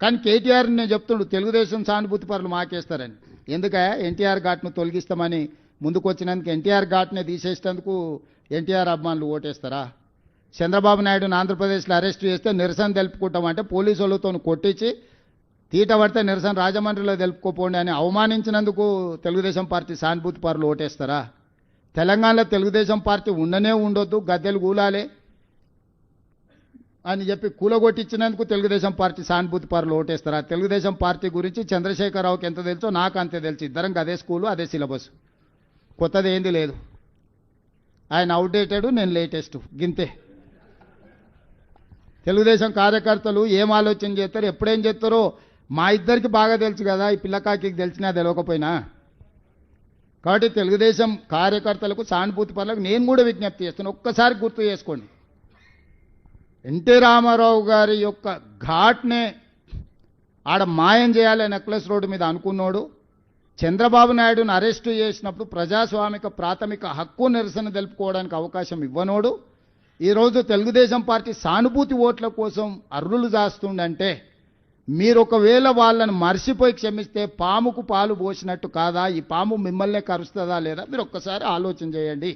కానీ కేటీఆర్ నేను చెప్తుండు తెలుగుదేశం సానుభూతి పరులు మాకేస్తారని. ఎందుక ఎన్టీఆర్ ఘాట్ను తొలగిస్తామని ముందుకు వచ్చినందుకు ఎన్టీఆర్ ఘాట్నే తీసేసేందుకు ఎన్టీఆర్ అభిమానులు ఓటేస్తారా? చంద్రబాబు నాయుడుని ఆంధ్రప్రదేశ్లో అరెస్ట్ చేస్తే నిరసన తెలుపుకుంటామంటే పోలీసు వాళ్ళతో కొట్టించి తీట పడితే నిరసన రాజమండ్రిలో తెలుపుకోపోండి అని అవమానించినందుకు తెలుగుదేశం పార్టీ సానుభూతి పరులు ఓటేస్తారా? తెలంగాణలో తెలుగుదేశం పార్టీ ఉండనే ఉండొద్దు, గద్దెలు కూలాలే అని చెప్పి కూలగొట్టించినందుకు తెలుగుదేశం పార్టీ సానుభూతి పరులు ఓటేస్తారా? తెలుగుదేశం పార్టీ గురించి చంద్రశేఖరరావుకి ఎంత తెలుసో నాకు అంతే తెలుసు. ఇద్దరం అదే స్కూలు, అదే సిలబస్, కొత్తది ఏంది లేదు. ఆయన అవుట్డేటెడ్, నేను లేటెస్ట్, గింతే. తెలుగుదేశం కార్యకర్తలు ఏం ఆలోచన చేస్తారు, ఎప్పుడేం చేస్తారో మా ఇద్దరికి బాగా తెలుసు కదా, ఈ పిల్లకాకి తెలిసినా తెలియకపోయినా. కాబట్టి తెలుగుదేశం కార్యకర్తలకు సానుభూతి పరులకు నేను కూడా విజ్ఞప్తి చేస్తాను, ఒక్కసారి గుర్తు చేసుకోండి. ఎన్టీ రామారావు గారి యొక్క ఘాట్నే ఆడ మాయం చేయాలి నెక్లెస్ రోడ్డు మీద అనుకున్నాడు. చంద్రబాబు నాయుడును అరెస్టు చేసినప్పుడు ప్రజాస్వామిక ప్రాథమిక హక్కు నిరసన తెలుపుకోవడానికి అవకాశం ఇవ్వనోడు ఈరోజు తెలుగుదేశం పార్టీ సానుభూతి ఓట్ల కోసం అర్రులు జాస్తుండంటే మీరు ఒకవేళ వాళ్ళని మర్చిపోయి క్షమిస్తే పాముకు పాలు పోసినట్టు కాదా? ఈ పాము మిమ్మల్నే కరుస్తుందా లేదా? మీరు ఒక్కసారి ఆలోచన చేయండి.